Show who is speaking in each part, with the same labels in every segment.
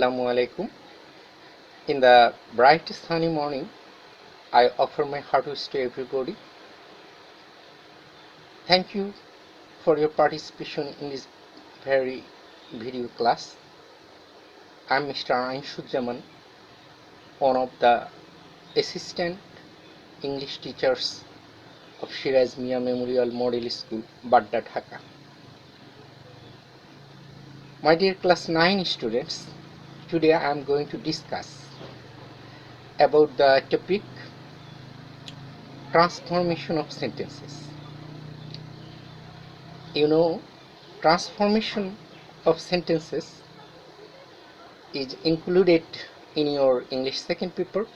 Speaker 1: Assalamu alaikum. In the bright sunny morning, I offer my heartiest to everybody. Thank you for your participation in this very video class. I am Mr. Ainshudjaman, one of the assistant English teachers of Shiraz Mia Memorial Model School, Badda, Dhaka. My dear class 9 students, today I am going to discuss about the topic transformation of sentences. You know, transformation of sentences is included in your English second paper,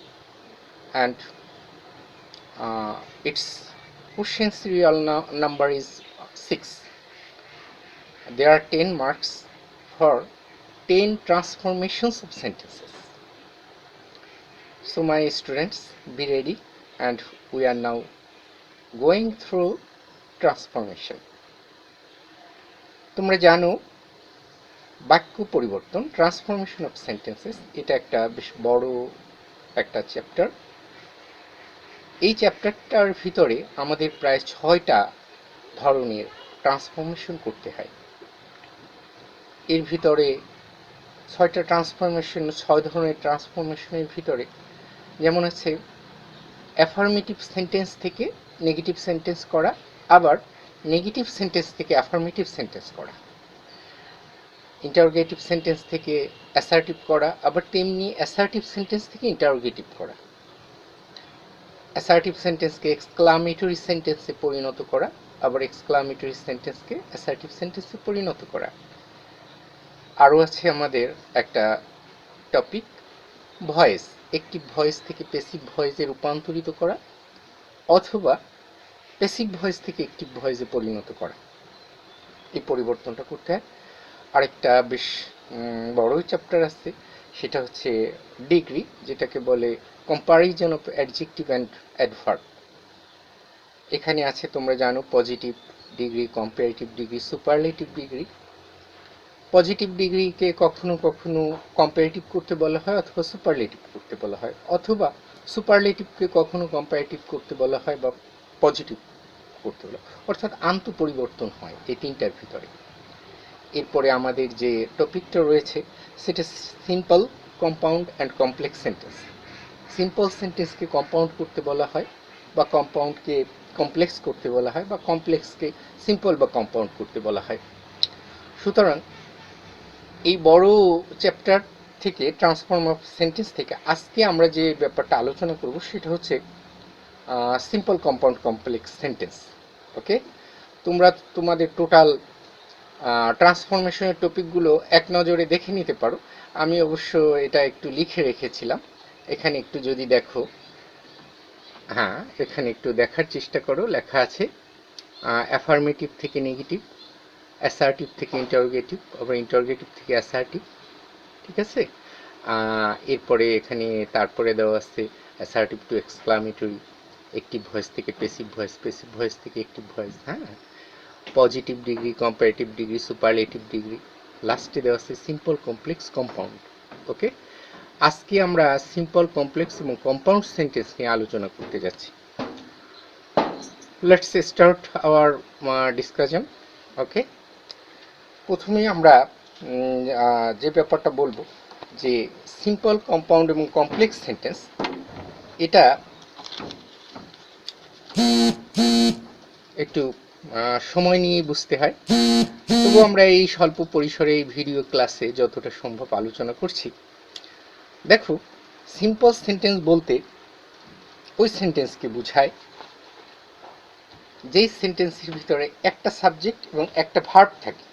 Speaker 1: and its question serial number is 6. There are 10 marks for 10 transformations of sentences. So my students, be ready, and we are now going through transformation. তোমরা জানো বাক্য পরিবর্তন, transformation of sentences, এটা একটা বেশ বড় একটা chapter. এই চ্যাপ্টারটার ভিতরে আমাদের প্রায় 6টা ধরনের ট্রান্সফরমেশন করতে হয়। এর ভিতরে 6টা ট্রান্সফরমেশন, 6 ধরনের ট্রান্সফরমেশনের ভিতরে যেমন আছে অ্যাফার্মেটিভ সেন্টেন্স থেকে নেগেটিভ সেন্টেন্স করা, আবার নেগেটিভ সেন্টেন্স থেকে অ্যাফার্মেটিভ সেন্টেন্স করা, ইন্টারোগেটিভ সেন্টেন্স থেকে অ্যাসার্টিভ করা, আবার তেমনি অ্যাসার্টিভ সেন্টেন্স থেকে ইন্টারোগেটিভ করা, অ্যাসার্টিভ সেন্টেন্সকে এক্সক্লামেটরি সেন্টেন্সে পরিণত করা, আবার এক্সক্লামেটরি সেন্টেন্সকে অ্যাসার্টিভ সেন্টেন্সে পরিণত করা। আরও আছে আমাদের একটা টপিক ভয়েস, একটি ভয়েস থেকে প্যাসিভ ভয়েসে রূপান্তরিত করা, অথবা প্যাসিভ ভয়েস থেকে অ্যাক্টিভ ভয়েসে পরিণত করা। এই পরিবর্তনটা করতে হয়। আরেকটা বেশ বড় চ্যাপ্টার আছে, সেটা হচ্ছে ডিগ্রি, যেটাকে বলে comparison of adjective and adverb. এখানে আছে তোমরা জানো positive degree, comparative degree, superlative degree. Positive ডিগ্রিকে কখনো কখনো কম্পারেটিভ করতে বলা হয় অথবা সুপারলেটিভ করতে বলা হয়, অথবা সুপারলেটিভকে কখনো কম্পারেটিভ করতে বলা হয় বা পজিটিভ করতে বলা হয়, অর্থাৎ আন্ত পরিবর্তন হয় এই তিনটার ভিতরে। এরপরে আমাদের যে টপিকটা রয়েছে সেটা simple, compound and complex sentence. Simple সেন্টেন্সকে কম্পাউন্ড করতে বলা হয়, বা কম্পাউন্ডকে কমপ্লেক্স করতে বলা হয়, বা কমপ্লেক্সকে সিম্পল বা কম্পাউন্ড করতে বলা হয়। সুতরাং এই বড় চ্যাপ্টার থেকে, ট্রান্সফর্ম অফ সেন্টেন্স থেকে, আজকে আমরা যে ব্যাপারটা আলোচনা করব সেটা হচ্ছে সিম্পল, কম্পাউন্ড, কমপ্লেক্স সেন্টেন্স। ওকে, তোমরা তোমাদের টোটাল ট্রান্সফরমেশনের টপিকগুলো এক নজরে দেখে নিতে পারো। আমি অবশ্য এটা একটু লিখে রেখেছিলাম, এখানে একটু যদি দেখো, হ্যাঁ এখানে একটু দেখার চেষ্টা করো, লেখা আছে অ্যাফার্মেটিভ থেকে নেগেটিভ, অ্যাসার্টিভ থেকে ইন্টারোগেটিভ, আবার ইন্টারোগেটিভ থেকে অ্যাসার্টিভ, ঠিক আছে। এরপরে এখানে তারপরে দেওয়া আছে assertive to exclamatory, active voice থেকে প্যাসিভ ভয়েস, প্যাসিভ ভয়েস থেকে অ্যাক্টিভ ভয়েস, হ্যাঁ, positive degree, comparative degree, superlative degree, লাস্টে দেওয়া আছে সিম্পল, কমপ্লেক্স, কম্পাউন্ড। ওকে, আজকে আমরা সিম্পল, কমপ্লেক্স এবং কম্পাউন্ড সেন্টেন্স নিয়ে আলোচনা করতে যাচ্ছি। Let's start our discussion. Okay, প্রথমেই আমরা যে ব্যাপারটা বলবো যে সিম্পল, কম্পাউন্ড এবং কমপ্লেক্স সেন্টেন্স, এটা একটু সময় নিয়ে বুঝতে হয়। তবু আমরা এই স্বল্প পরিসরে এই ভিডিও ক্লাসে যতটা সম্ভব আলোচনা করছি। দেখো, সিম্পল সেন্টেন্স বলতে ওই সেন্টেন্সকে বোঝায় যেই সেন্টেন্সের ভিতরে একটা সাবজেক্ট এবং একটা ভার্ব থাকে,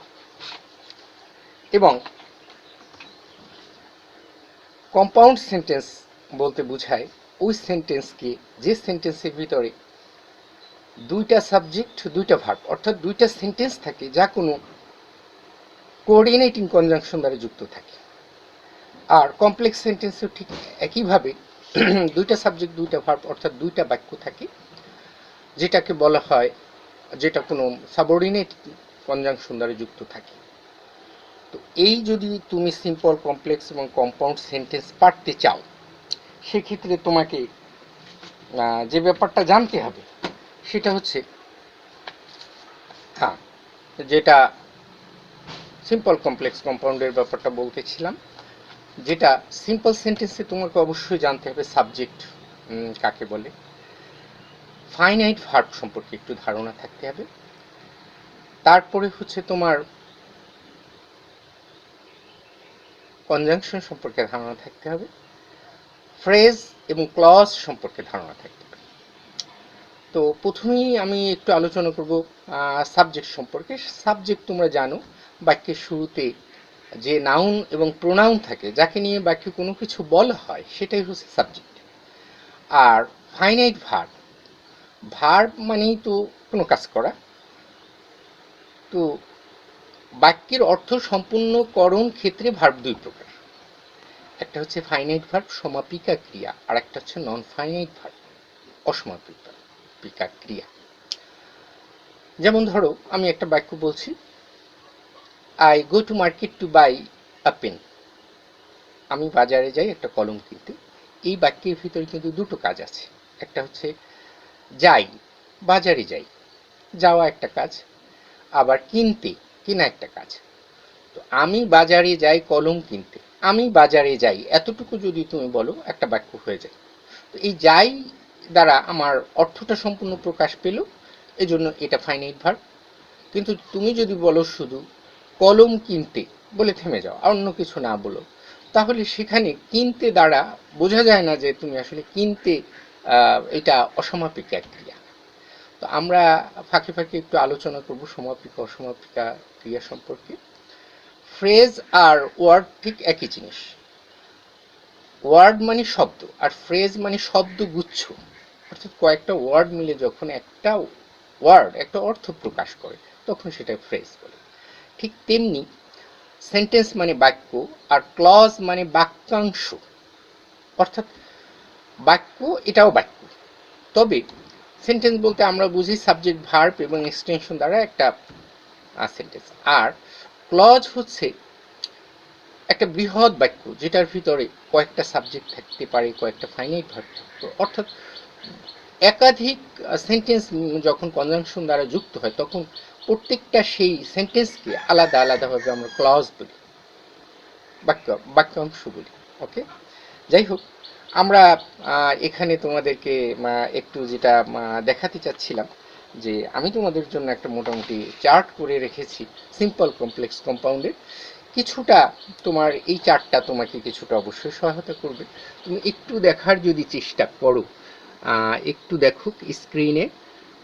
Speaker 1: এবং কম্পাউন্ড সেন্টেন্স বলতে বোঝায় ওই সেন্টেন্সকে, যে সেন্টেন্সের ভিতরে দুইটা সাবজেক্ট, দুইটা ভার্ব, অর্থাৎ দুইটা সেন্টেন্স থাকে যা কোনো কোঅর্ডিনেটিং কনজাংশন দ্বারা যুক্ত থাকে। আর কমপ্লেক্স সেন্টেন্সও ঠিক একইভাবে দুইটা সাবজেক্ট, দুইটা ভার্ব, অর্থাৎ দুইটা বাক্য থাকে যেটাকে বলা হয়, যেটা কোনো সাবঅর্ডিনেট কনজাংশন দ্বারা যুক্ত থাকে। তো এই যদি তুমি সিম্পল, কমপ্লেক্স এবং কম্পাউন্ড সেন্টেন্স পারতে চাও, সেক্ষেত্রে তোমাকে যে ব্যাপারটা জানতে হবে সেটা হচ্ছে, হ্যাঁ, যেটা সিম্পল, কমপ্লেক্স, কম্পাউন্ডের ব্যাপারটা বলতেছিলাম, যেটা সিম্পল সেন্টেন্সে তোমাকে অবশ্যই জানতে হবে সাবজেক্ট কাকে বলে, ফাইনাইট ভার্ব সম্পর্কে একটু ধারণা থাকতে হবে, তারপরে হচ্ছে তোমার কনজাংশন সম্পর্কে ধারণা থাকতে হবে, ফ্রেজ এবং ক্লজ সম্পর্কে ধারণা থাকতে হবে। তো প্রথমেই আমি একটু আলোচনা করব সাবজেক্ট সম্পর্কে। সাবজেক্ট তোমরা জানো, বাক্যের শুরুতে যে নাউন এবং প্রোনাউন থাকে, যাকে নিয়ে বাক্যে কোনো কিছু বলা হয়, সেটাই হচ্ছে সাবজেক্ট। আর ফাইনাইট ভার্ব, ভার্ব মানেই তো কোনো কাজ করা। তো বাক্যের অর্থ সম্পূর্ণকরণ ক্ষেত্রে ভার্ব দুই প্রকার, একটা হচ্ছে ফাইনাইট ভার্ব সমাপিকা ক্রিয়া, আর একটা হচ্ছে নন ফাইনাইট ভার্ব অসমাপিকা ক্রিয়া। যেমন ধরো আমি একটা বাক্য বলছি, I go to market to buy a pen, আমি বাজারে যাই একটা কলম কিনতে। এই বাক্যের ভিতরে কিন্তু দুটো কাজ আছে, একটা হচ্ছে যাই, বাজারে যাই, যাওয়া একটা কাজ, আবার কিনতে, কেনা একটা কাজ। তো আমি বাজারে যাই কলম কিনতে, আমি বাজারে যাই, এতটুকু যদি তুমি বলো একটা বাক্য হয়ে যায়। তো এই যাই দ্বারা আমার অর্থটা সম্পূর্ণ প্রকাশ পেল, এজন্য এটা ফাইনাইট ভার্ব। কিন্তু তুমি যদি বলো শুধু কলম কিনতে বলে থেমে যাও আর অন্য কিছু না বলো, তাহলে সেখানে কিনতে দ্বারা বোঝা যায় না যে তুমি আসলে কিনতে, এটা অসমাপিকা ক্রিয়া। তো আমরা ফাঁকে ফাঁকে একটু আলোচনা করব সমাপিকা অসমাপিকা ক্রিয়া সম্পর্কে। ফ্রেজ আর ওয়ার্ড ঠিক একই জিনিস। ওয়ার্ড মানে শব্দ, আর ফ্রেজ মানে শব্দগুচ্ছ, অর্থাৎ কয়েকটা ওয়ার্ড মিলে যখন একটা ওয়ার্ড একটা অর্থ প্রকাশ করে, তখন সেটা ফ্রেজ বলে। ঠিক তেমনি সেন্টেন্স মানে বাক্য, আর ক্লজ মানে বাক্যাংশ, অর্থাৎ বাক্য এটাও বাক্য। তবে সেন্টেন্স বলতে আমরা বুঝি সাবজেক্ট, ভার্ব এবং এক্সটেনশন দ্বারা একটা সেন্টেন্স, আর ক্লজ হচ্ছে একটা বৃহৎ বাক্য যেটার ভিতরে কয়েকটা সাবজেক্ট থাকতে পারে, কয়েকটা ফাইনাইট ভার্ব থাকতে, অর্থাৎ একাধিক সেন্টেন্স যখন কনজাংশন দ্বারা যুক্ত হয়, তখন প্রত্যেকটা সেই সেন্টেন্সকে আলাদা আলাদাভাবে আমরা ক্লজ বলি, বাক্যাংশ বলি। ওকে, যাই হোক, আমরা এখানে তোমাদেরকে একটু যেটা দেখাতে চাচ্ছিলাম, যে আমি তোমাদের জন্য একটা মোটামুটি চার্ট করে রেখেছি সিম্পল, কমপ্লেক্স, কম্পাউন্ডের। কিছুটা তোমার এই চার্টটা তোমাকে কিছুটা অবশ্যই সহায়তা করবে। তুমি একটু দেখার যদি চেষ্টা করো, একটু দেখো স্ক্রিনে,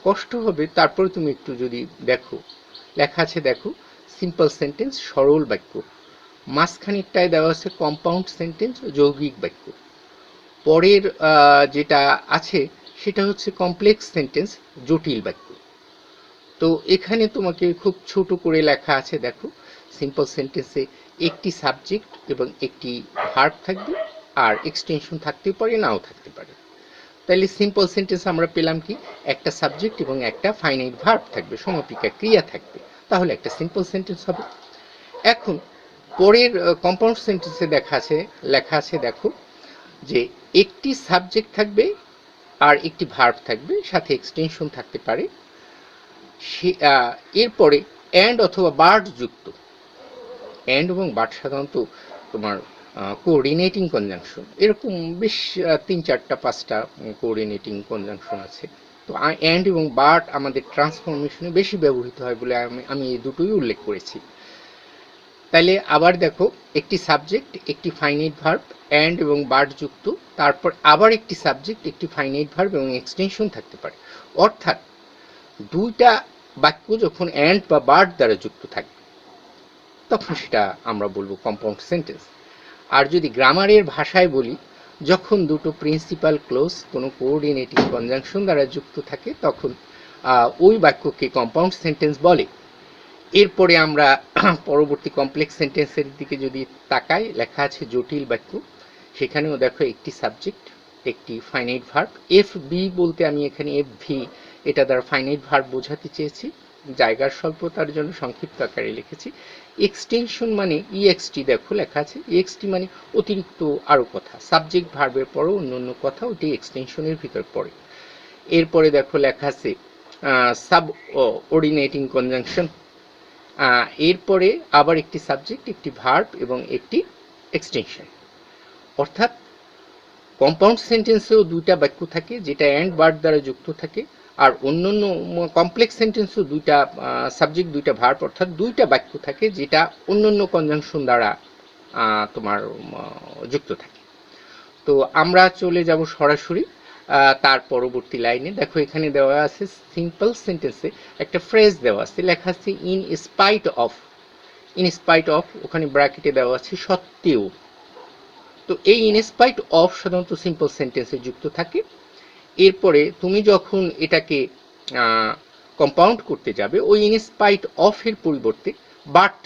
Speaker 1: কষ্ট হবে, তারপরে তুমি একটু যদি দেখো, লেখা আছে দেখো, সিম্পল সেন্টেন্স সরল বাক্য, মাঝখানেরটায় দেওয়া আছে কম্পাউন্ড সেন্টেন্স যৌগিক বাক্য, পরের যেটা আছে সেটা হচ্ছে কমপ্লেক্স সেন্টেন্স জটিল বাক্য। তো এখানে তোমাকে খুব ছোট করে লেখা আছে দেখো, সিম্পল সেন্টেন্সে একটি সাবজেক্ট এবং একটি ভার্ব থাকবে, আর এক্সটেনশন থাকতে পারে, নাও থাকতে পারে। তাহলে সিম্পল সেন্টেন্স আমরা পেলাম কি, একটা সাবজেক্ট এবং একটা ফাইনাইট ভার্ব থাকবে, সমাপিকা ক্রিয়া থাকবে, তাহলে একটা সিম্পল সেন্টেন্স হবে। এখন পরের কম্পাউন্ড সেন্টেন্সে লেখা আছে দেখো, যে একটি সাবজেক্ট থাকবে আর একটি ভার্ব থাকবে, সাথে এক্সটেনশন থাকতে পারে, এরপরে অ্যান্ড অথবা বার্ড যুক্ত। অ্যান্ড এবং বার্ড সাধারণত তোমার কোঅর্ডিনেটিং কনজাংশন, এরকম বেশ 3-4-5টা কোঅর্ডিনেটিং কনজাংশন আছে। তো অ্যান্ড এবং বার্ড আমাদের ট্রান্সফরমেশনে বেশি ব্যবহৃত হয় বলে আমি এই দুটোই উল্লেখ করেছি। তাহলে আবার দেখো, একটি সাবজেক্ট, একটি ফাইনাইট ভার্ব, অ্যান্ড এবং বার্ড যুক্ত, তারপর আবার একটি সাবজেক্ট, একটি ফাইনাইট ভার্ব এবং এক্সটেনশন থাকতে পারে। অর্থাৎ দুইটা বাক্য যখন অ্যান্ড বা বার্ড দ্বারা যুক্ত থাকবে, তখন সেটা আমরা বলবো কম্পাউন্ড সেন্টেন্স। আর যদি গ্রামারের ভাষায় বলি, যখন দুটো প্রিন্সিপাল ক্লোজ কোনো কোঅর্ডিনেটিং কনজাংশন দ্বারা যুক্ত থাকে, তখন ওই বাক্যকে কম্পাউন্ড সেন্টেন্স বলে। এরপরে আমরা পরবর্তী কমপ্লেক্স সেন্টেন্সের দিকে যদি তাকাই, লেখা আছে জটিল বাক্য, সেখানেও দেখো একটি সাবজেক্ট, একটি ফাইনাইট ভার্ব। এফ বি বলতে আমি এখানে এফ ভি এটা দ্বারা ফাইনাইট ভার্ব বোঝাতে চেয়েছি, জায়গার স্বল্পতার জন্য সংক্ষিপ্ত আকারে লিখেছি। এক্সটেনশন মানে ইএক্সটি, দেখো লেখা আছে ইএক্সটি মানে অতিরিক্ত আরও কথা, সাবজেক্ট ভার্বের পরও অন্য অন্য কথা, ওটি এক্সটেনশনের ভিতর পড়ে। এরপরে দেখো লেখা আছে সাব অর্ডিনেটিং কনজাংশন, এরপরে আবার একটি সাবজেক্ট, একটি ভার্ব এবং একটি এক্সটেনশন। অর্থাৎ কম্পাউন্ড সেন্টেন্সেও দুইটা বাক্য থাকে যেটা অ্যান্ড ভার্ব দ্বারা যুক্ত থাকে, আর অন্যান্য কমপ্লেক্স সেন্টেন্সেও দুইটা সাবজেক্ট দুইটা ভার্ব অর্থাৎ দুইটা বাক্য থাকে যেটা অন্যান্য কনজাংশন দ্বারা তোমার যুক্ত থাকে। তো আমরা চলে যাব সরাসরি তার পরবর্তী লাইনে। দেখো এখানে দেওয়া আছে সিম্পল সেন্টেন্সে একটা ফ্রেজ দেওয়া আছে, লেখা আছে in spite of. In spite of ওখানে ব্র্যাকেটে দেওয়া আছে সত্ত্বেও। তো এই ইন স্পাইট অফ সাধারণত সিম্পল সেন্টেন্সে যুক্ত থাকে। এরপরে তুমি যখন এটাকে কম্পাউন্ড করতে যাবে ওই ইন স্পাইট অফ এর পরিবর্তে বাট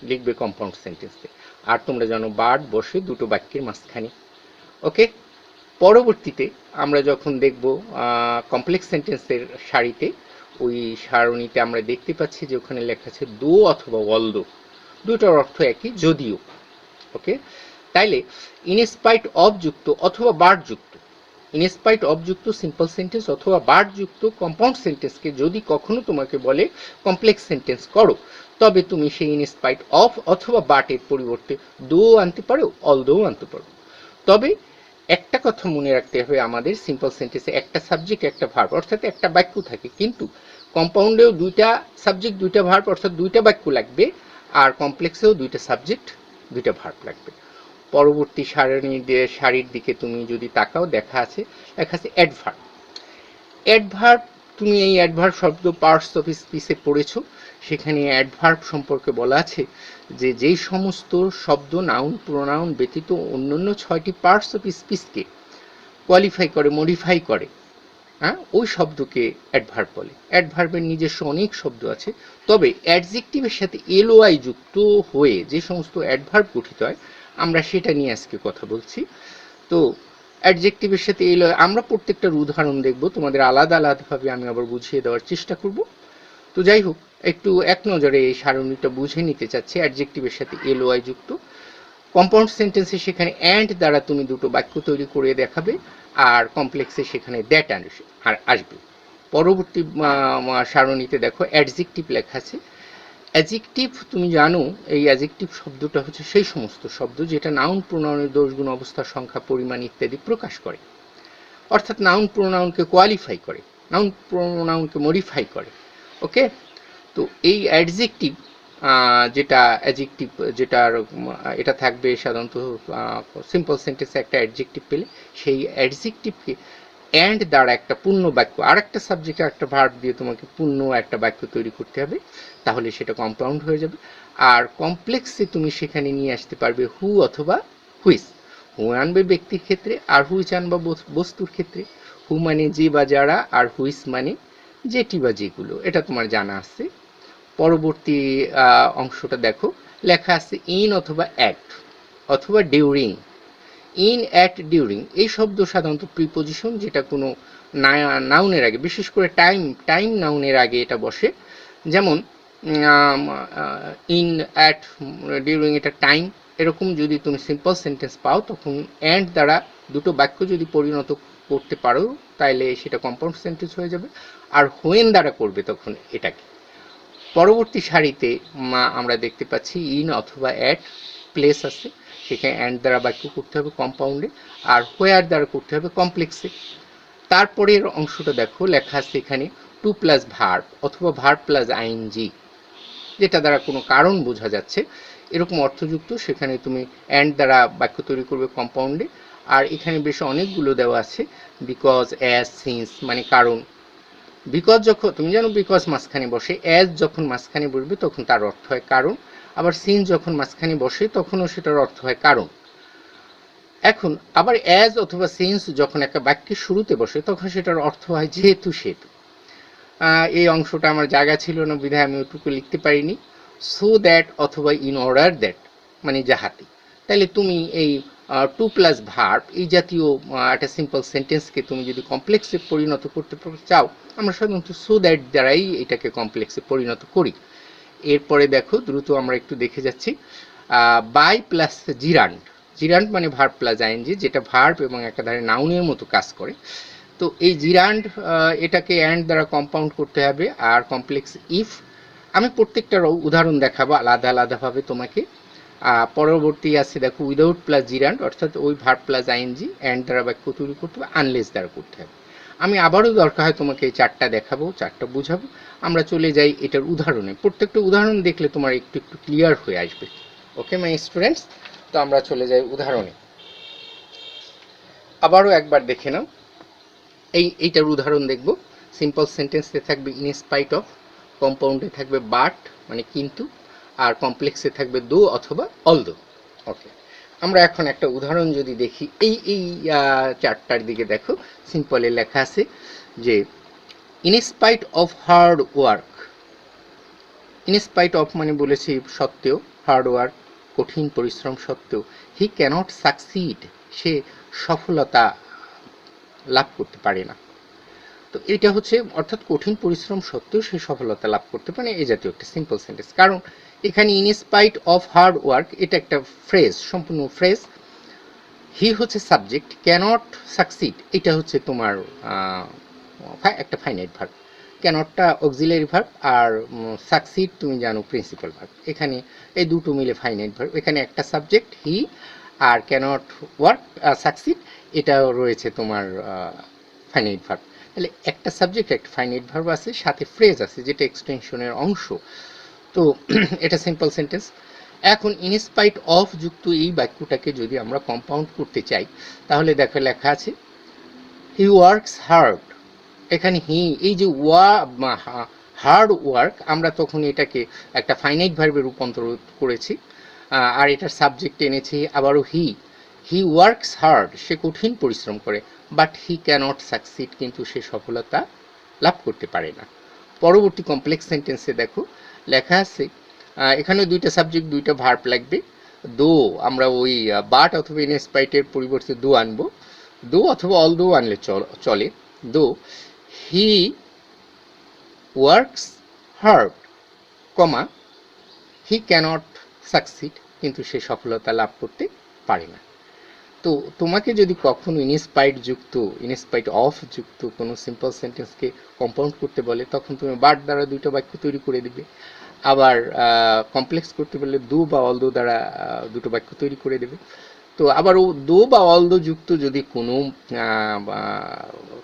Speaker 1: লিখবে কম্পাউন্ড সেন্টেন্সে। আর তোমরা জানো বাট বসে দুটো বাক্যের মাঝখানে। ওকে, পরবর্তীতে আমরা যখন দেখব কমপ্লেক্স সেন্টেন্সের সারিতে, ওই সারণীতে আমরা দেখতে পাচ্ছি যে ওখানে লেখা আছে দো অথবা অলদো, দুটোর অর্থ একই যদিও। ওকে, তাইলে ইনস্পাইট অফ যুক্ত অথবা বাট যুক্ত, ইনস্পাইট অফ যুক্ত সিম্পল সেন্টেন্স অথবা বাট যুক্ত কম্পাউন্ড সেন্টেন্সকে যদি কখনো তোমাকে বলে কমপ্লেক্স সেন্টেন্স করো, তবে তুমি সেই ইনস্পাইট অফ অথবা বাটের পরিবর্তে দো আনতে পারো, অলদো আনতে পারো। তবে একটা কথা মনে রাখতে হবে, আমাদের সিম্পল সেন্টেন্সে একটা সাবজেক্ট একটা ভার্ব অর্থাৎ একটা বাক্য থাকে, কিন্তু কম্পাউন্ডেও দুইটা সাবজেক্ট দুইটা ভার্ব অর্থাৎ দুইটা বাক্য লাগবে, আর কমপ্লেক্সেও দুইটা সাবজেক্ট দুইটা ভার্ব লাগবে। পরবর্তী সারির দিকে তুমি যদি তাকাও, লেখা আছে অ্যাডভার্ব। অ্যাডভার্ব, তুমি এই অ্যাডভার্ব শব্দ পার্টস অফ স্পিচে পড়েছো, সেখানে অ্যাডভার্ব সম্পর্কে বলা আছে যে যেই সমস্ত শব্দ নাউন প্রোনাউন ব্যতীত অন্যান্য 6টি পার্টস অফ স্পিচকে কোয়ালিফাই করে, মডিফাই করে, হ্যাঁ, ওই শব্দকে অ্যাডভার্ব বলে। অ্যাডভার্বের নিজস্ব অনেক শব্দ আছে, তবে অ্যাডজেক্টিভের সাথে এলওআই যুক্ত হয়ে যে সমস্ত অ্যাডভার্ব গঠিত হয় আমরা সেটা নিয়ে আজকে কথা বলছি। তো অ্যাডজেক্টিভের সাথে এলওআই আমরা প্রত্যেকটার উদাহরণ দেখব, তোমাদের আলাদা আলাদাভাবে আমি আবার বুঝিয়ে দেওয়ার চেষ্টা করব। তো যাই হোক, একটু এক নজরে এই সারণীটা বুঝে নিতে চাচ্ছি। অ্যাডজেক্টিভের সাথে এলওআই যুক্ত কম্পাউন্ড সেন্টেন্সে সেখানে অ্যান্ড দ্বারা তুমি দুটো বাক্য তৈরি করে দেখাবে, আর কমপ্লেক্সে সেখানে দ্যাট আর আসবে। পরবর্তী সারণীতে দেখো অ্যাডজেক্টিভ লেখা আছে। অ্যাডজেক্টিভ তুমি জানো এই অ্যাডজেক্টিভ শব্দটা হচ্ছে সেই সমস্ত শব্দ যেটা নাউন প্রোনাউনের দোষগুণ অবস্থা সংখ্যা পরিমাণ ইত্যাদি প্রকাশ করে, অর্থাৎ নাউন প্রোনাউনকে কোয়ালিফাই করে, নাউন প্রোনাউনকে মডিফাই করে। ওকে, তো এই অ্যাডজেক্টিভ যেটা অ্যাডজেক্টিভ যেটার এটা থাকবে সাধারণত সিম্পল সেন্টেন্সে একটা অ্যাডজেক্টিভ পেলে সেই অ্যাডজেক্টিভকে অ্যান্ড দ্বারা একটা পূর্ণ বাক্য আর একটা সাবজেক্ট আর একটা ভার্ব দিয়ে তোমাকে পূর্ণ একটা বাক্য তৈরি করতে হবে, তাহলে সেটা কম্পাউন্ড হয়ে যাবে। আর কমপ্লেক্সে তুমি সেখানে নিয়ে আসতে পারবে হু অথবা হুইচ। হু আনবে ব্যক্তির ক্ষেত্রে আর হুইচ আনবা বস্তুর ক্ষেত্রে। হু মানে যে বা যারা, আর হুইচ মানে যেটি বা যেগুলো, এটা তোমার জানা আছে। পরবর্তী অংশটা দেখো, লেখা আছে ইন অথবা অ্যাট অথবা ডিউরিং। ইন, অ্যাট, ডিউরিং এই শব্দ সাধারণত প্রিপোজিশন, যেটা কোনো নাউনের আগে, বিশেষ করে টাইম নাউনের আগে এটা বসে। যেমন ইন, অ্যাট, ডিউরিং এটা টাইম। এরকম যদি তুমি সিম্পল সেন্টেন্স পাও তখন অ্যান্ড দ্বারা দুটো বাক্য যদি পরিণত করতে পারো তাইলে সেটা কম্পাউন্ড সেন্টেন্স হয়ে যাবে, আর হোয়েন দ্বারা করবে তখন এটাকে। পরবর্তী সারিতে আমরা দেখতে পাচ্ছি ইন অথবা অ্যাট, প্লেস আছে, সেখানে অ্যান্ড দ্বারা বাক্য করতে হবে কম্পাউন্ডে, আর হোয়ার দ্বারা করতে হবে কমপ্লেক্সে। তারপরের অংশটা দেখো, লেখা আছে এখানে টু প্লাস ভার্ব অথবা ভার্ব প্লাস আইএনজি, যেটা দ্বারা কোনো কারণ বোঝা যাচ্ছে এরকম অর্থযুক্ত, সেখানে তুমি অ্যান্ড দ্বারা বাক্য তৈরি করবে কম্পাউন্ডে। আর এখানে বেশ অনেকগুলো দেওয়া আছে, বিকজ, অ্যাজ, সিন্স মানে কারণ। বিকজ যখন তুমি জানো বিকজ মাঝখানে বসে, অ্যাজ যখন মাঝখানে বসবে তখন তার অর্থ হয় কারণ, আবার সিন্স যখন মাঝখানে বসে তখনও সেটার অর্থ হয় কারণ। এখন আবার অ্যাজ অথবা সিন্স যখন একটা বাক্যের শুরুতে বসে তখন সেটার অর্থ হয় যেহেতু সেতু। এই অংশটা আমার জায়গা ছিল না বিধায় আমি ওটুকু লিখতে পারিনি। সো দ্যাট অথবা ইন অর্ডার দ্যাট মানে যাহাতে। তাহলে তুমি এই টু প্লাস ভার্ব এই জাতীয় একটা সিম্পল সেন্টেন্সকে তুমি যদি কমপ্লেক্সে পরিণত করতে চাও, আমরা সাধারণত সো দ্যাট দ্বারাই এটাকে কমপ্লেক্সে পরিণত করি। এরপরে দেখো দ্রুত আমরা একটু দেখে যাচ্ছি। বাই প্লাস জিরান্ড, জিরান্ড মানে ভার্ব প্লাস আইএনজি, যেটা ভার্ব এবং একাধারে নাউনের মতো কাজ করে। তো এই জিরান্ড এটাকে অ্যান্ড দ্বারা কম্পাউন্ড করতে হবে। আর কমপ্লেক্স ইফ, আমি প্রত্যেকটার উদাহরণ দেখাবো আলাদা আলাদাভাবে তোমাকে। পরবর্তী আছে দেখো উইদাউট প্লাস জিরান্ড, অর্থাৎ ওই ভার্ব প্লাস আইএনজি অ্যান্ড দ্বারা বাক্য তৈরি করতে হবে, আনলেস দ্বারা করতে হবে। আমি আবারও দরকার হয় তোমাকে এই চারটা দেখাবো, চারটা বুঝাবো। আমরা চলে যাই এটার উদাহরণে। প্রত্যেকটা উদাহরণ দেখলে তোমার একটু একটু ক্লিয়ার হয়ে আসবে। ওকে মাই স্টুডেন্টস, তো আমরা চলে যাই উদাহরণে। আবারও একবার দেখে নাও। এইটার উদাহরণ দেখব। সিম্পল সেন্টেন্সে থাকবে ইন স্পাইট অফ, কম্পাউন্ডে থাকবে বাট মানে কিন্তু, আর কমপ্লেক্সে থাকবে দো অথবা অলদো। ওকে, আমরা এখন একটা উদাহরণ যদি দেখি, এই চারটার দিকে দেখো, সিম্পলে লেখা আছে যে in spite of hard work. In spite of মানে বলেছি সত্ত্বেও, হার্ড ওয়ার্ক কঠিন পরিশ্রম সত্ত্বেও, হি ক্যানট সাকসিড সে সফলতা লাভ করতে পারে না। তো এটা হচ্ছে অর্থাৎ কঠিন পরিশ্রম সত্ত্বেও সে সফলতা লাভ করতে পারে, এই জাতীয় একটা সিম্পল সেন্টেন্স। কারণ এখানে in spite of hard work এটা একটা ফ্রেজ, সম্পূর্ণ ফ্রেজ। হি হচ্ছে সাবজেক্ট, ক্যানট সাকসিড এটা হচ্ছে তোমার একটা ফাইনাইট ভার্ব। ক্যানটটা অক্সিলারি ভার্ব, আর সাকসিড তুমি জানো প্রিন্সিপাল ভার্ব। এখানে এই দুটো মিলে ফাইনাইট ভার্ব। এখানে একটা সাবজেক্ট হি, আর ক্যানট ওয়ার্ক সাকসিড এটা রয়েছে তোমার ফাইনাইট ভার্ব। তাহলে একটা সাবজেক্ট একটা ফাইনাইট ভার্ব আছে, সাথে ফ্রেজ আছে যেটা এক্সটেনশনের অংশ। তো এটা সিম্পল সেন্টেন্স। এখন ইন স্পাইট অফ যুক্ত এই বাক্যটাকে যদি আমরা কম্পাউন্ড করতে চাই, তাহলে দেখো লেখা আছে হি ওয়ার্কস হার্ড। এখানে হি, এই যে হার্ড ওয়ার্ক, আমরা তখন এটাকে একটা ফাইনাইট ভার্বে রূপান্তর করেছি, আর এটার সাবজেক্ট এনেছি আবারও হি। হি ওয়ার্কস হার্ড সে কঠিন পরিশ্রম করে, বাট হি ক্যানট সাকসিড কিন্তু সে সফলতা লাভ করতে পারে না। পরবর্তী কমপ্লেক্স সেন্টেন্সে দেখো লেখা আছে, এখানে দুইটা সাবজেক্ট দুইটা ভার্ব লাগবে। দো আমরা ওই বাট অথবা ইন স্পাইটের পরিবর্তে দো আনবো, দো অথবা অল দো আনলে চলে। Though he works hard comma he cannot succeed কিন্তু সে সফলতা লাভ করতে পারে না। তো তোমাকে যদি কখনো ইনস্পাইট যুক্ত, ইনস্পাইট অফ যুক্ত কোনো সিম্পল সেন্টেন্সকে কম্পাউন্ড করতে বলে, তখন তুমি বাট দ্বারা দুইটা বাক্য তৈরি করে দিবে। আবার কমপ্লেক্স করতে বললে দো বা অল দো দ্বারা দুটো বাক্য তৈরি করে দেবে। তো আবার ও দো বা অল দো যুক্ত যদি কোনো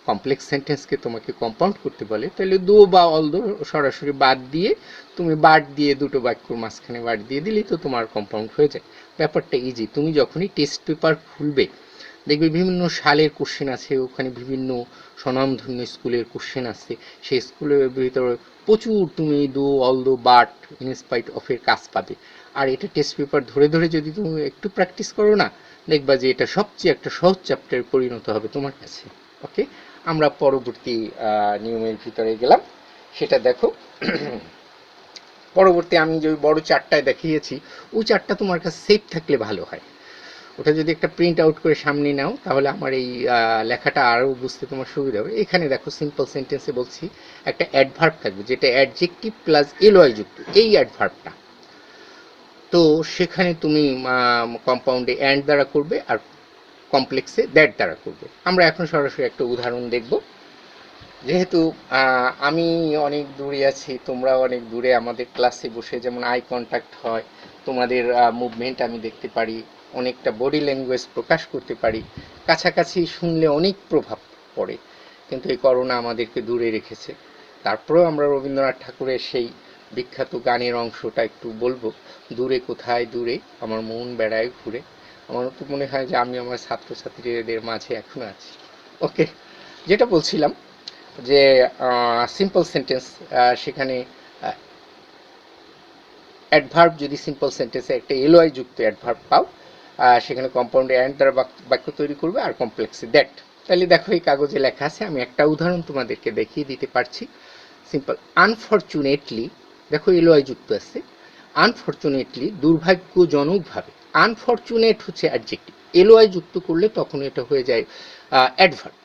Speaker 1: কমপ্লেক্স সেন্টেন্সকে তোমাকে কম্পাউন্ড করতে বলে, তাহলে দো বা অল দো সরাসরি বাদ দিয়ে তুমি বাট দিয়ে দুটো বাক্যর মাঝখানে বাট দিয়ে দিলেই তো তোমার কম্পাউন্ড হয়ে যায়। ব্যাপারটা ইজি। তুমি যখনই টেস্ট পেপার খুলবে দেখবে বিভিন্ন সালের কোশ্চেন আছে, ওখানে বিভিন্ন স্বনামধন্য স্কুলের কোশ্চেন আছে, সেই স্কুলের ভিতরে প্রচুর তুমি দো অল দো বাট ইনস্পাইট অফের কাজ পাবে। আর এটা টেস্ট পেপার ধরে ধরে যদি তুমি একটু প্র্যাকটিস করো না, দেখবা যে এটা সবচেয়ে একটা সহজ চ্যাপ্টারে পরিণত হবে তোমার কাছে। ওকে, আমরা পরবর্তী নিয়মের ভিতরে গেলাম, সেটা দেখো। পরবর্তী আমি যে বড় চারটায় দেখিয়েছি, ওই চারটা তোমার কাছে সেভ থাকলে ভালো হয়। ওটা যদি একটা প্রিন্ট আউট করে সামনে নাও, তাহলে আমার এই লেখাটা আরও বুঝতে তোমার সুবিধা হবে। এখানে দেখো সিম্পল সেন্টেন্সে বলছি একটা অ্যাডভার্ব থাকবে, যেটা অ্যাডজেক্টিভ প্লাস এলওয়াই যুক্ত, এই অ্যাডভার্বটা। তো সেখানে তুমি কম্পাউন্ডে অ্যান্ড দ্বারা করবে, আর কমপ্লেক্সে দ্যাট দ্বারা করবে। আমরা এখন সরাসরি একটা উদাহরণ দেখব। যেহেতু আমি অনেক দূরে আছি, তোমরা অনেক দূরে, আমাদের ক্লাসে বসে যেমন আই কন্ট্যাক্ট হয়, তোমাদের মুভমেন্ট আমি দেখতে পারি, অনেকটা বডি ল্যাঙ্গুয়েজ প্রকাশ করতে পারি, কাছাকাছি শুনলে অনেক প্রভাব পড়ে। কিন্তু এই করোনা আমাদেরকে দূরে রেখেছে। তারপরেও আমরা রবীন্দ্রনাথ ঠাকুরের সেই বিখ্যাত গানের অংশটা একটু বলবো, দূরে কোথায় দূরে আমার মন বেড়ায় ঘুরে। আমার তো মনে হয় যে আমি আমার ছাত্রছাত্রীদের মাঝে এখনো আছি। ওকে, যেটা বলছিলাম যে সিম্পল সেন্টেন্স, সেখানে অ্যাডভার্ব যদি সিম্পল সেন্টেন্সে একটা এলওয়াই যুক্ত অ্যাডভার্ব পাও, সেখানে কম্পাউন্ডে অ্যান্ড দ্বারা বাক্য তৈরি করবে, আর কমপ্লেক্সে দ্যাট। তাহলে দেখো এই কাগজে লেখা আছে, আমি একটা উদাহরণ তোমাদেরকে দেখিয়ে দিতে পারছি। সিম্পল, আনফরচুনেটলি, দেখো এলওয়াই যুক্ত আছে, আনফরচুনেটলি দুর্ভাগ্যজনকভাবে। আনফরচুনেট হচ্ছে অ্যাডজেক্টিভ, এলওআই যুক্ত করলে তখন এটা হয়ে যায় অ্যাডভার্ব।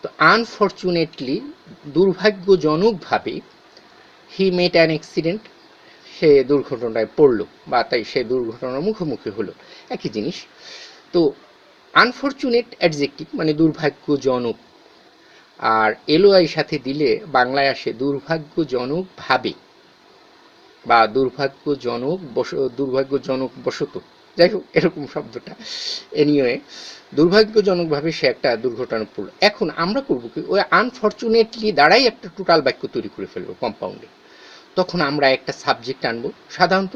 Speaker 1: তো আনফরচুনেটলি, দুর্ভাগ্যজনকভাবে, হি মেট অ্যান অ্যাক্সিডেন্ট, সে দুর্ঘটনায় পড়লো বা তাই সে দুর্ঘটনার মুখোমুখি হলো, একই জিনিস। তো আনফরচুনেট অ্যাডজেক্টিভ মানে দুর্ভাগ্যজনক, আর এলওআই সাথে দিলে বাংলায় আসে দুর্ভাগ্যজনকভাবে বা দুর্ভাগ্যজনক বশত, যাই হোক এরকম শব্দটা। এনিওয়ে, দুর্ভাগ্যজনকভাবে সে একটা দুর্ঘটনা পড়লো। এখন আমরা করবো কি, ওই আনফরচুনেটলি দ্বারাই একটা টোটাল বাক্য তৈরি করে ফেলবো কম্পাউন্ডে। তখন আমরা একটা সাবজেক্ট আনবো। সাধারণত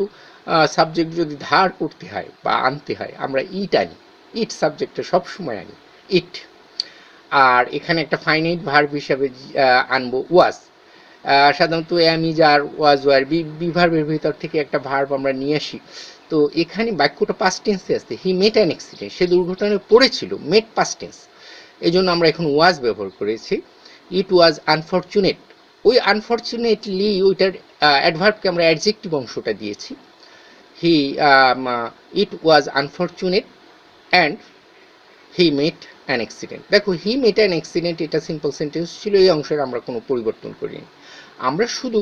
Speaker 1: সাবজেক্ট যদি ধার করতে হয় বা আনতে হয় আমরা ইট আনি, ইট সাবজেক্টে সবসময় আনি ইট। আর এখানে একটা ফাইনাইট ভার্ব হিসাবে আনবো ওয়াজ। সাধারণত am, is, are, was, were, be ভার্বের ভিতর থেকে একটা ভার্ব আমরা নিয়ে আসি। তো এখানে বাক্যটা পাস্ট টেন্সে আসছে, হি মেট অ্যান অ্যাক্সিডেন্ট, সে দুর্ঘটনায় পড়েছিল, মেট পাস্ট টেন্স, এই জন্য আমরা এখন ওয়াজ ব্যবহার করেছি। ইট ওয়াজ আনফরচুনেট, ওই আনফরচুনেটলি ওইটার অ্যাডভার্বকে আমরা অ্যাডজেক্টিভ অংশটা দিয়েছি। He it was unfortunate and he met an accident. দেখো, হি মেট অ্যান অ্যাক্সিডেন্ট এটা সিম্পল সেন্টেন্স ছিল, এই অংশের আমরা কোনো পরিবর্তন করিনি। আমরা শুধু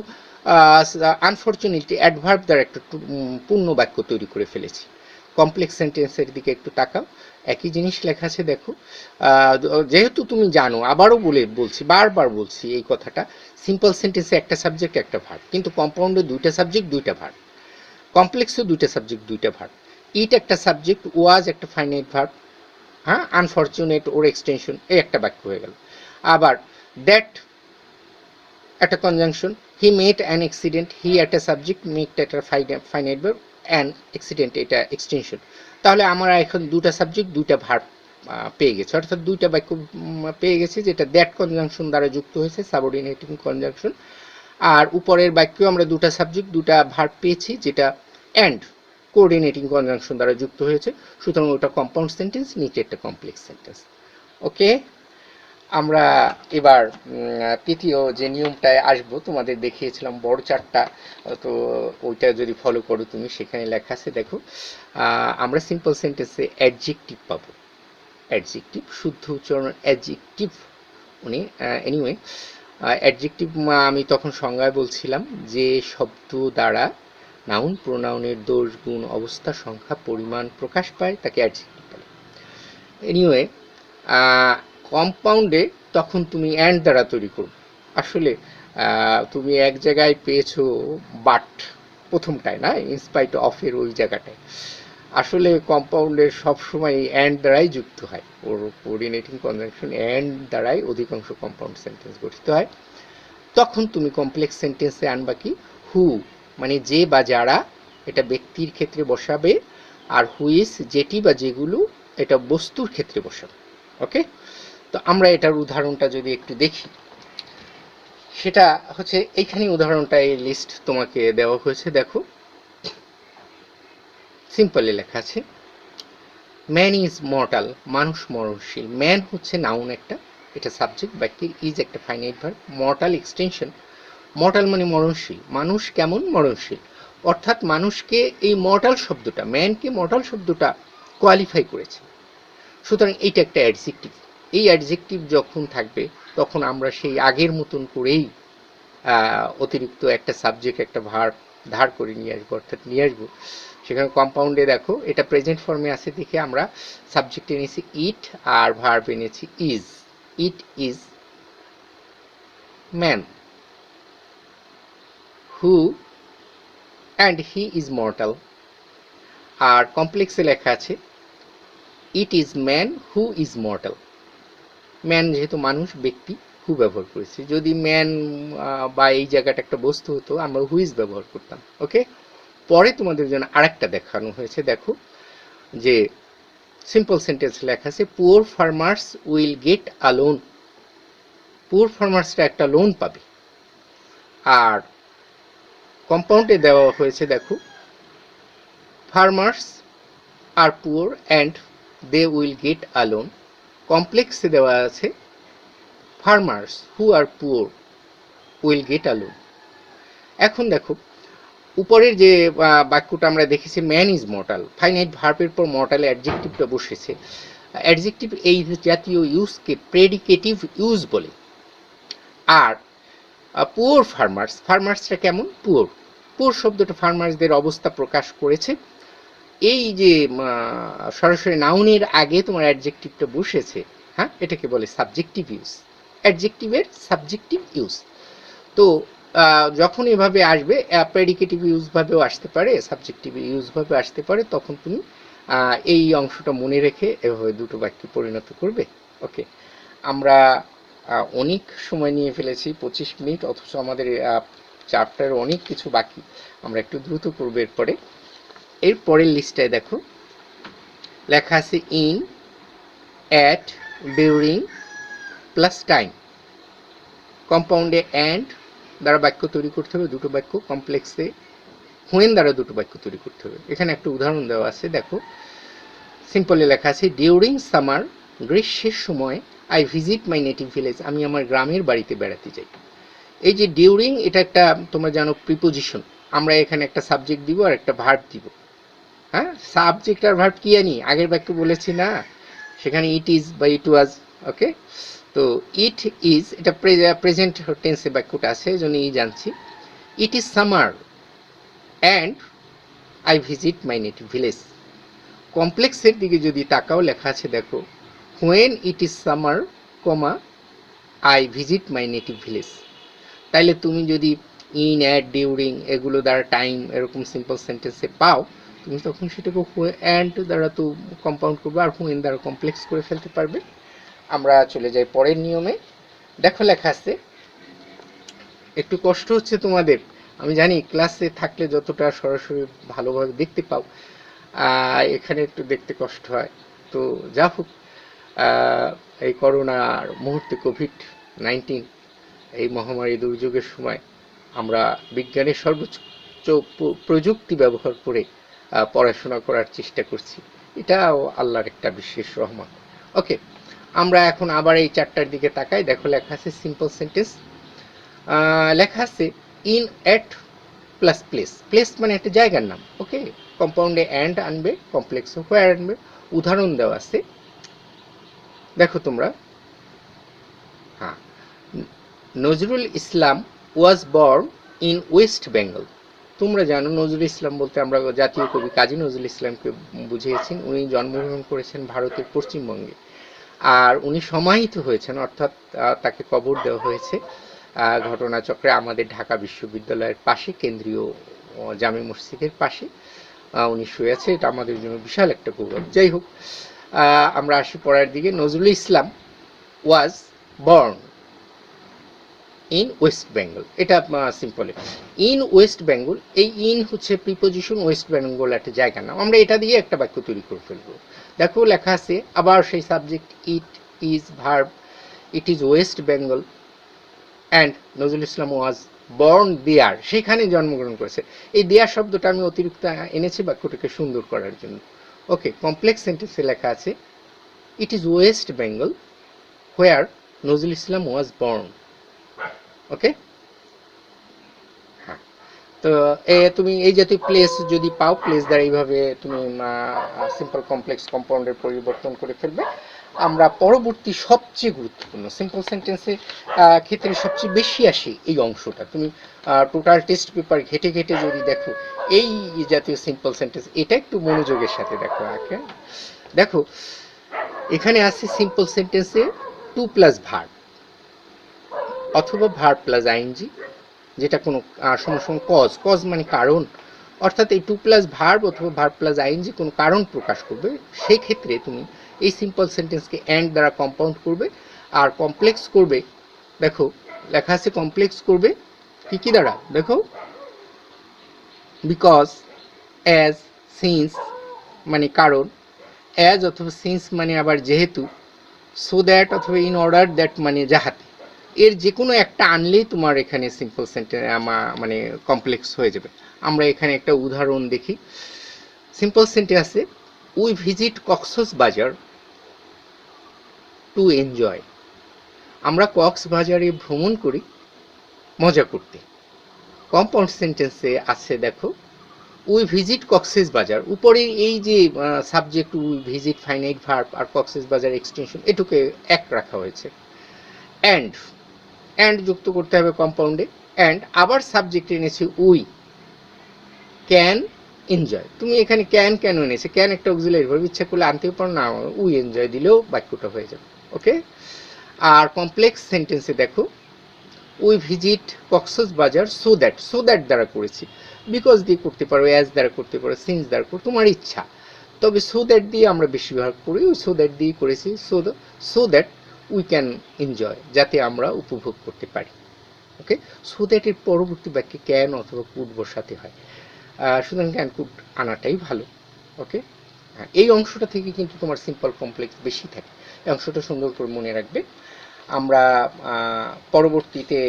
Speaker 1: আনফরচুনেটলি অ্যাডভার্ব দ্বারা একটা পূর্ণ বাক্য তৈরি করে ফেলেছি। কমপ্লেক্স সেন্টেন্সের দিকে একটু তাকাও, একই জিনিস লেখা আছে দেখো। যেহেতু তুমি জানো, আবারও বলছি, বারবার বলছি এই কথাটা, সিম্পল সেন্টেন্সে একটা সাবজেক্ট একটা ভার্ব, কিন্তু কম্পাউন্ডে দুইটা সাবজেক্ট দুইটা ভার্ব, কমপ্লেক্সে দুইটা সাবজেক্ট দুইটা ভার্ব। ইট একটা সাবজেক্ট, ওয়াজ একটা ফাইনাইট ভার্ব, হ্যাঁ, আনফরচুনেট ওর এক্সটেনশন, এই একটা বাক্য হয়ে গেল। আবার দ্যাট একটা conjunction, he met an accident, he একটা সাবজেক্ট, মেট একটা ফাইনাইট ভার্ব, অ্যান অ্যাক্সিডেন্ট এটা এক্সটেনশন। তাহলে আমরা এখন দুটা সাবজেক্ট দুইটা ভার্ব পেয়ে গেছি, অর্থাৎ দুইটা বাক্য পেয়ে গেছি, যেটা দ্যাট কনজাংশন দ্বারা যুক্ত হয়েছে, সাবঅর্ডিনেটিং কনজাংশন। আর উপরের বাক্যেও আমরা দুটা সাবজেক্ট দুটা ভার্ব পেয়েছি, যেটা অ্যান্ড কোঅর্ডিনেটিং কনজাংশন দ্বারা যুক্ত হয়েছে। সুতরাং ওটা কম্পাউন্ড সেন্টেন্স, নিচে একটা কমপ্লেক্স সেন্টেন্স। ওকে, আমরা এবার তৃতীয় যে নিয়মটায় আসবো, তোমাদের দেখিয়েছিলাম বড় চারটা, তো ওইটা যদি ফলো করো তুমি, সেখানে লেখা আছে দেখো, আমরা সিম্পল সেন্টেন্সে অ্যাডজেক্টিভ পাবো। অ্যাডজেক্টিভ, শুদ্ধ উচ্চারণ অ্যাডজেক্টিভ, উনি এনিওয়ে অ্যাডজেক্টিভ আমি তখন সংজ্ঞায় বলছিলাম যে শব্দ দ্বারা নাউন প্রোনাউনের দোষ, গুণ, অবস্থা, সংখ্যা, পরিমাণ প্রকাশ পায়, তাকে অ্যাডজেক্টিভ বলে। এনিওয়ে, কম্পাউন্ডে তখন তুমি অ্যান্ড দ্বারা তৈরি করবে। আসলে তুমি এক জায়গায় পেয়েছো বাট, প্রথমটায় না, ইনস্পাইট অফের ওই জায়গাটায়, আসলে কম্পাউন্ডের সবসময় অ্যান্ড দ্বারাই যুক্ত হয়, ওর কোঅর্ডিনেটিং কনজাংশন অ্যান্ড দ্বারাই অধিকাংশ কম্পাউন্ড সেন্টেন্স গঠিত হয়। তখন তুমি কমপ্লেক্স সেন্টেন্সে আনবা কি, হু মানে যে বা যারা, এটা ব্যক্তির ক্ষেত্রে বসাবে, আর হুইস যেটি বা যেগুলো, এটা বস্তুর ক্ষেত্রে বসাবে। ওকে, তো আমরা এটার উদাহরণটা যদি একটু দেখি, সেটা হচ্ছে এইখানে উদাহরণটা, এই লিস্ট তোমাকে দেওয়া হয়েছে, দেখো সিম্পলি লেখা আছে, ম্যান ইজ মর্টাল, মানুষ মরণশীল। ম্যান হচ্ছে নাউন একটা, এটা সাবজেক্ট, বাক্যের ইজ একটা finite verb, mortal extension, mortal মানে মরণশীল, মানুষ কেমন মরণশীল, অর্থাৎ মানুষকে এই মর্টাল শব্দটা, ম্যানকে মর্টাল শব্দটা কোয়ালিফাই করেছে। সুতরাং এইটা একটা অ্যাডজেক্টিভ। এই অ্যাডজেক্টিভ যখন থাকবে তখন আমরা সেই আগের মতন করেই অতিরিক্ত একটা সাবজেক্ট একটা ভার্ব ধার করে নিয়ে আসবো, অর্থাৎ নিয়ে আসবো। সেখানে কম্পাউন্ডে দেখো এটা প্রেজেন্ট ফর্মে আছে দেখে আমরা সাবজেক্ট এনেছি ইট আর ভার্ব এনেছি is. It is man who and he is mortal. আর কমপ্লেক্সে লেখা আছে it is man who is mortal. Man যেহেতু মানুষ ব্যক্তি, হু ব্যবহার করেছি। যদি ম্যান বা এই জায়গাটা একটা বস্তু হতো আমরা হুইজ ব্যবহার করতাম। ওকে, পরে তোমাদের জন্য আরেকটা দেখানো হয়েছে, দেখো যে সিম্পল সেন্টেন্স লেখা আছে, poor farmers will get a loan. Poor ফার্মার্সরা একটা লোন পাবে। আর কম্পাউন্ডে দেওয়া হয়েছে দেখো, farmers are poor and they will get a loan. কমপ্লেক্সে দেওয়া আছে farmers who are poor will get a loan. এখন দেখো, উপরের যে বাক্যটা আমরা দেখেছি ম্যান ইজ মর্টাল, ফাইনাইট ভার্বের পর মর্টালে অ্যাডজেক্টিভটা বসেছে। অ্যাডজেক্টিভ এই জাতীয় ইউজকে প্রেডিকেটিভ ইউজ বলে। আর পুওর ফার্মার্স, ফার্মার্সটা কেমন? পুওর। পুওর শব্দটা ফার্মার্সদের অবস্থা প্রকাশ করেছে। এই যে সরাসরি নাউনের আগে তোমার অ্যাডজেক্টিভটা বসেছে, হ্যাঁ, এটাকে বলে সাবজেক্টিভ ইউজ। অ্যাডজেক্টিভের সাবজেক্টিভ ইউজ। তো যখন এভাবে আসবে, প্রেডিকেটিভ ইউজ ভাবেও আসতে পারে, সাবজেক্টিভ ইউজ ভাবে আসতে পারে, তখন তুমি এই অংশটা মনে রেখে এভাবে দুটো বাক্যে পরিণত করবে। ওকে, আমরা অনেক সময় নিয়ে ফেলেছি, 25 মিনিট, অথচ আমাদের চ্যাপ্টার অনেক কিছু বাকি। আমরা একটু দ্রুত করবো। এর পরের লিস্টটায় দেখো লেখা আছে in, at, during plus time. কম্পাউন্ডে অ্যান্ড দ্বারা বাক্য তৈরি করতে হবে দুটো বাক্য, কমপ্লেক্সে হোয়েন দ্বারা দুটো বাক্য তৈরি করতে হবে। এখানে একটা উদাহরণ দেওয়া আছে, দেখো সিম্পলে লেখা আছে ডিউরিং সামার, গ্রীষ্মের সময়, I visit my native village, আমি আমার গ্রামের বাড়িতে বেড়াতে যাই। এই যে ডিউরিং, এটা একটা তোমরা জানো প্রিপোজিশন। আমরা এখানে একটা সাবজেক্ট দিব আর একটা ভার্ব দিব। হ্যাঁ, সাবজেক্ট আর ভার্ব কি জানি, আগের বাক্য বলেছি না, সেখানে ইট ইজ বা ইট ওয়াজ। ওকে, তো ইট ইজ, এটা প্রেজেন্ট টেন্সে বাক্যটা আছে, এই জন্য জানছি। It is summer and I visit my native village. কমপ্লেক্সের দিকে যদি তাকাও, লেখা আছে দেখো when it is summer, comma, I visit my native village. তাইলে তুমি যদি ইন, অ্যাট, ডিউরিং এগুলো দ্বারা টাইম এরকম সিম্পল সেন্টেন্সে পাও, তুমি তখন সেটাকে অ্যান্ড দ্বারা তো কম্পাউন্ড করবে আর হোয়েন দ্বারা কমপ্লেক্স করে ফেলতে পারবে। আমরা চলে যাই পরের নিয়মে। দেখো লেখা আছে, একটু কষ্ট হচ্ছে তোমাদের, আমি জানি ক্লাসে থাকলে যতটা সরাসরি ভালোভাবে দেখতে পাও, এখানে একটু দেখতে কষ্ট হয়। তো যা হোক, এই করোনার মুহূর্তে কোভিড-19 এই মহামারী দুর্যোগের সময় আমরা বিজ্ঞানের সর্বোচ্চ প্রযুক্তি ব্যবহার করে পড়াশোনা করার চেষ্টা করছি। এটাও আল্লাহর একটা বিশেষ রহমত। ওকে, আমরা এখন আবার এই চারটার দিকে তাকাই। দেখো লেখা আছে সিম্পল সেন্টেন্স, লেখা আছে in, at plus place. Place মানে একটা জায়গার নাম। ওকে, কম্পাউন্ডে অ্যান্ড আনবে, কমপ্লেক্সে হোয়ার আনবে। উদাহরণ দেওয়া আছে, দেখো তোমরা। হ্যাঁ, Nazrul Islam was born in West Bengal. তোমরা জানো নজরুল ইসলাম বলতে আমরা জাতীয় কবি কাজী নজরুল ইসলামকে বুঝিয়েছেন। উনি জন্মগ্রহণ করেছেন ভারতের পশ্চিমবঙ্গে, আর উনি সমাহিত হয়েছেন, অর্থাৎ তাকে কবর দেওয়া হয়েছে ঘটনাচক্রে আমাদের ঢাকা বিশ্ববিদ্যালয়ের পাশে, কেন্দ্রীয় জামে মসজিদের পাশে উনি শুয়ে আছে। এটা আমাদের জন্য বিশাল একটা গৌরব। যাই হোক, আমরা আসি পড়ার দিকে। Nazrul Islam was born in West Bengal, এটা সিম্পল। ইন ওয়েস্ট বেঙ্গল, এই ইন হচ্ছে প্রিপোজিশন, ওয়েস্ট বেঙ্গল একটা জায়গা নাম। আমরা এটা দিয়ে একটা বাক্য তৈরি করে ফেলবো। দেখো লেখা আছে আবার সেই subject it is, verb it is West Bengal and Nazrul Islam was born there, সেখানে জন্মগ্রহণ করেছে। এই দেয়ার শব্দটা আমি অতিরিক্ত এনেছি বাক্যটাকে সুন্দর করার জন্য। ওকে, কমপ্লেক্স সেন্টেন্সে লেখা আছে it is West Bengal where Nazrul Islam was born. Okay, হ্যাঁ, তো তুমি এই জাতীয় প্লেস যদি পাও, প্লেস দ্বারা এইভাবে তুমি সিম্পল কমপ্লেক্স কম্পাউন্ডের পরিবর্তন করে ফেলবে। আমরা পরবর্তী সবচেয়ে গুরুত্বপূর্ণ সিম্পল সেন্টেন্সের ক্ষেত্রে সবচেয়ে বেশি আসে এই অংশটা। তুমি টোটাল টেস্ট পেপার ঘেটে ঘেটে যদি দেখো এই জাতীয় সিম্পল সেন্টেন্স, এটা একটু মনোযোগের সাথে দেখো। দেখো এখানে আছে সিম্পল সেন্টেন্সে টু প্লাস ভার্ব অথবা ভার্ব প্লাস আইএনজি, যেটা কোনো সময় সময় কজ মানে কারণ, অর্থাৎ এই টু প্লাস ভার্ব অথবা ভার্ব প্লাস আইএনজি কোনো কারণ প্রকাশ করবে। সেই ক্ষেত্রে তুমি এই সিম্পল সেন্টেন্সকে অ্যান্ড দ্বারা কম্পাউন্ড করবে আর কমপ্লেক্স করবে। দেখো লেখা আছে কমপ্লেক্স করবে কি দ্বারা, দেখো বিকজ, অ্যাজ, সিন্স মানে কারণ, অ্যাজ অথবা সিন্স মানে আবার যেহেতু, সো দ্যাট অথবা ইন অর্ডার দ্যাট মানে যাহাতে। এর যে কোনো একটা আনলেই তোমার এখানে সিম্পল সেন্টেন্স মানে কমপ্লেক্স হয়ে যাবে। আমরা এখানে একটা উদাহরণ দেখি। সিম্পল সেন্টেন্স আছে we visit Cox's Bazar to enjoy. আমরা কক্সবাজারে ভ্রমণ করি মজা করতে। কম্পাউন্ড সেন্টেন্সে আছে দেখো, উই ভিজিট কক্সেস বাজার, উপরে এই যে subject we visit finite verb আর কক্সেস বাজার এক্সটেনশন এটুকে এক রাখা হয়েছে। অ্যান্ড অ্যান্ড যুক্ত করতে হবে কম্পাউন্ডে, অ্যান্ড আবার সাবজেক্ট এনেছে উই ক্যান এনজয়। তুমি এখানে ক্যান কেন এনেছে, ক্যান একটা অক্সিলারি ভার্ব, ইচ্ছা করলে আনতেও পারো, না উই এনজয় দিলেও বাক্যটা হয়ে যাবে। ওকে। আর কমপ্লেক্স সেন্টেন্সে দেখো, উই ভিজিট কক্সেস বাজার সো দ্যাট দ্বারা করেছি, বিকজ দিয়ে করতে পারো, অ্যাজ দ্বারা করতে পারো, সিন্স দ্বারা করো, তোমার ইচ্ছা। তবে সো দ্যাট দিয়ে আমরা বেশিরভাগ করি, ওই সো দ্যাট দিয়ে করেছি, so that we can enjoy, যাতে আমরা উপভোগ করতে পারি। ওকে। সো দ্যাট এর পরবর্তী বাক্যে ক্যান অথবা কুড বসাতে হয়, সুতরাং ক্যান কুড আনাটাই ভালো। ওকে। এই অংশটা থেকে কিন্তু তোমার সিম্পল কমপ্লেক্স বেশি থাকে, এই অংশটা সুন্দর করে মনে রাখবে। আমরা পরবর্তীতে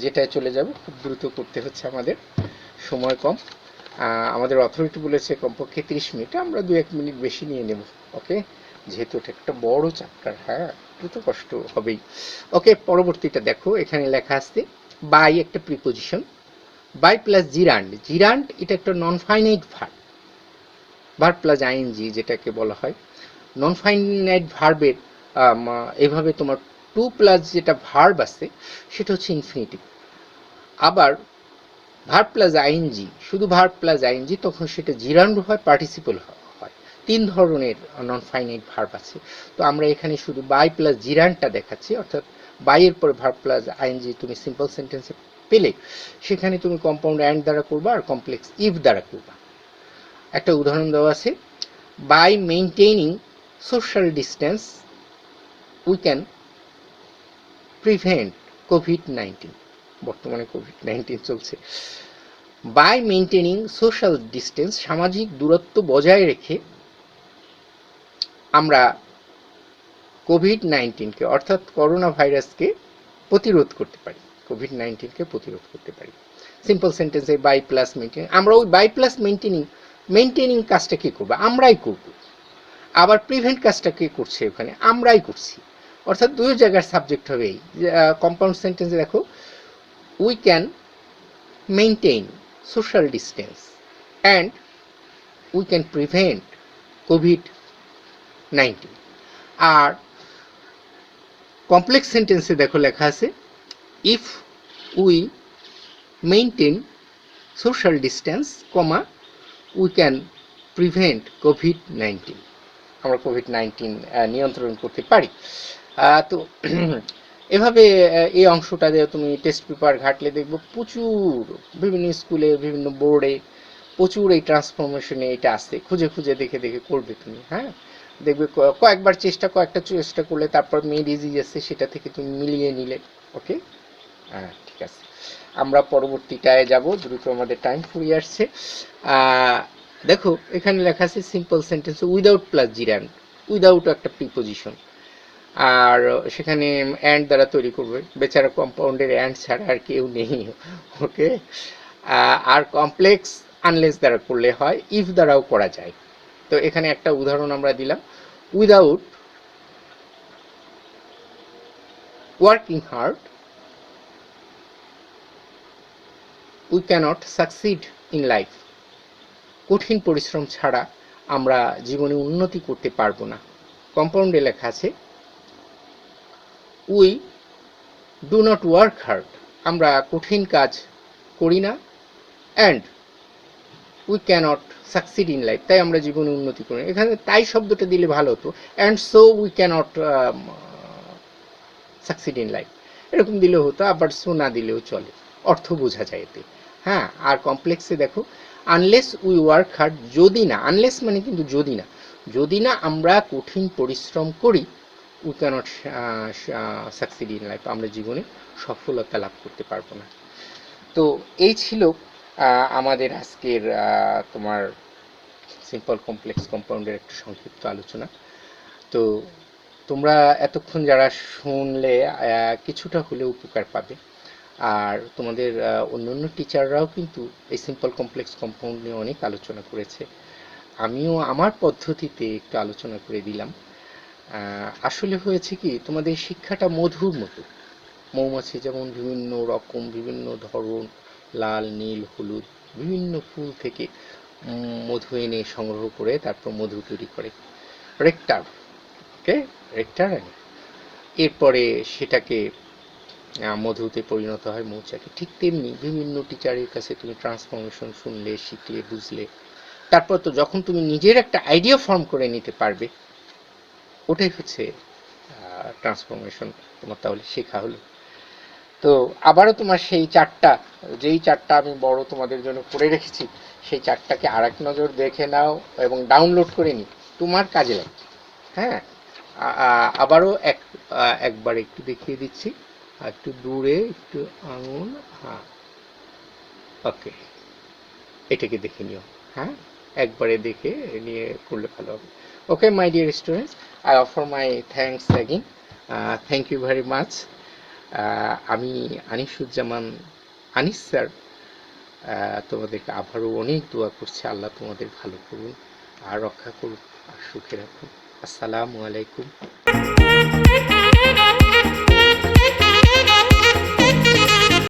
Speaker 1: যেটায় চলে যাব, খুব দ্রুত করতে হচ্ছে আমাদের, সময় কম। আমাদের অথরিটি বলেছে কমপক্ষে 30 মিনিট, আমরা 2-1 মিনিট বেশি নিয়ে নেব। ওকে, যেহেতু এটা একটা বড় চ্যাপ্টার, হ্যাঁ একটু তো কষ্ট হবেই। ওকে, পরবর্তীটা দেখো, এখানে লেখা আছে বাই একটা preposition, by plus gerund. Gerund এটা একটা non finite verb, verb plus ING যেটাকে বলা হয়। নন ফাইনাইট ভার্বের এভাবে তোমার টু প্লাস যেটা ভার্ব আছে সেটা হচ্ছে ইনফিনিটিভ। আবার ভার্ব প্লাস আইএনজি, শুধু ভার্ব প্লাস আইএনজি, তখন সেটা জিরান্ড হয়, পার্টিসিপল হয়। 3 ধরনের নন ফাইনাইট ভার্ব আছে। তো আমরা এখানে শুধু বাই প্লাস জিরান্ডটা দেখাচ্ছি, অর্থাৎ বাই এর পরে ভার্ব প্লাস আইএনজি তুমি সিম্পল সেন্টেন্সে পেলে সেখানে তুমি কম্পাউন্ড অ্যান্ড দ্বারা করবা আর কমপ্লেক্স ইফ দ্বারা করবা। একটা উদাহরণ দেওয়া আছে, by maintaining social distance we can prevent কোভিড-19। বর্তমানে কোভিড-19 চলছে। বাই মেইনটেইনিং সোশ্যাল ডিস্টেন্স, সামাজিক দূরত্ব বজায় রেখে আমরা কোভিড-19কে অর্থাৎ করোনা ভাইরাসকে প্রতিরোধ করতে পারি, কোভিড-19কে প্রতিরোধ করতে পারি। সিম্পল সেন্টেন্সে বাই প্লাস মেইনটেইনিং, আমরা ওই বাই প্লাস মেইনটেইনিং কাজটা কি করবো, আমরাই করব। আবার প্রিভেন্ট কাজটা কে করছে, ওখানে আমরাই করছি, অর্থাৎ দুই জায়গার সাবজেক্ট হবে। এই কম্পাউন্ড সেন্টেন্সে দেখো, we can maintain social distance and we can prevent কোভিড-19। আর কমপ্লেক্স সেন্টেন্সে দেখো লেখা আছে, if we maintain social distance comma we can prevent কোভিড-19, আমরা কোভিড-19 নিয়ন্ত্রণ করতে পারি। তো এভাবে এই অংশটা দিয়ে তুমি টেস্ট পেপার ঘাটলে দেখবো প্রচুর, বিভিন্ন স্কুলে বিভিন্ন বোর্ডে প্রচুর এই ট্রান্সফরমেশনে এটা আসছে, খুঁজে খুঁজে দেখে দেখে করবে তুমি। হ্যাঁ, দেখবে কয়েকটা চেষ্টা করলে তারপর মেড ইজি আছে, সেটা থেকে তুমি মিলিয়ে নিলে। ওকে, হ্যাঁ ঠিক আছে, আমরা পরবর্তীটায় যাব, দ্রুত আমাদের টাইম ফুরিয়ে আসছে। দেখো এখানে লেখা আছে simple sentence without plus জিরান্ড, without একটা প্রিপোজিশন, আর সেখানে অ্যান্ড দ্বারা তৈরি করবে, বেচারা কম্পাউন্ডের অ্যান্ড ছাড়া আর কেউ নেই। ওকে, আর কমপ্লেক্স আনলেস দ্বারা করলে হয়, ইফ দ্বারাও করা যায়। তো এখানে একটা উদাহরণ আমরা দিলাম, without working hard we cannot succeed in life, কঠিন পরিশ্রম ছাড়া আমরা জীবনে উন্নতি করতে পারবো না। কম্পাউন্ডে লেখা আছে we do not work hard, আমরা কঠিন কাজ করি না, and we cannot succeed in life, তাই আমরা জীবনে উন্নতি করি না। এখানে তাই শব্দটা দিলে ভালো হতো, and so we cannot succeed in life, এরকম দিলেও হতো, আবার সো না দিলেও চলে, অর্থ বোঝা যায় এতে। হ্যাঁ, আর কমপ্লেক্সে দেখো, আনলেস উই ওয়ার্ক হার্ড, যদি না, আনলেস মানে কিন্তু যদি না আমরা কঠিন পরিশ্রম করি, we cannot succeed in life, আমরা জীবনে সফলতা লাভ করতে পারবো না। তো এই ছিল আমাদের আজকের তোমার সিম্পল কমপ্লেক্স কম্পাউন্ডের একটা সংক্ষিপ্ত আলোচনা। তো তোমরা এতক্ষণ যারা শুনলে কিছুটা হলেও উপকার পাবে, আর তোমাদের অন্যান্য টিচাররাও কিন্তু এই সিম্পল কমপ্লেক্স কম্পাউন্ড নিয়ে অনেক আলোচনা করেছে, আমিও আমার পদ্ধতিতে একটু আলোচনা করে দিলাম। আসলে হয়েছে কি, তোমাদের শিক্ষাটা মধুর মতো, মৌমাছি যেমন বিভিন্ন রকম, বিভিন্ন ধরন, লাল, নীল, হলুদ বিভিন্ন ফুল থেকে মধু এনে সংগ্রহ করে তারপর মধু তৈরি করে রেক্টার। ওকে, রেক্টার। এরপরে সেটাকে মধুতে পরিণত হয় মৌচাকে। ঠিক তেমনি বিভিন্ন টিচারের কাছে তুমি ট্রান্সফরমেশন শুনলে, শিখলে, বুঝলে, তারপর তো যখন তুমি নিজের একটা আইডিয়া ফর্ম করে নিতে পারবে, ওটাই হচ্ছে ট্রান্সফরমেশন, তোমার তাহলে শেখা হলো। তো আবারও তোমার সেই চারটা, যেই চারটা আমি বড় তোমাদের জন্য করে রেখেছি, সেই চারটাকে আর এক নজর দেখে নাও এবং ডাউনলোড করে নিই, তোমার কাজে লাগবে। হ্যাঁ, আবারও একবার একটু দেখিয়ে দিচ্ছি, একটু দূরে, একটু আঙুল, হ্যাঁ, ওকে, এটাকে দেখে নিও। হ্যাঁ, একবারে দেখে নিয়ে করলে ভালো হবে। Okay my dear students, I offer my thanks again, thank you very much. আমি আনিসুজ্জামান, আনিস স্যার, তোমাদেরকে আবারও অনেক দোয়া করছি, আল্লাহ তোমাদের ভালো করুন আর রক্ষা করুন আর সুখে রাখুন। আসসালামু আলাইকুম।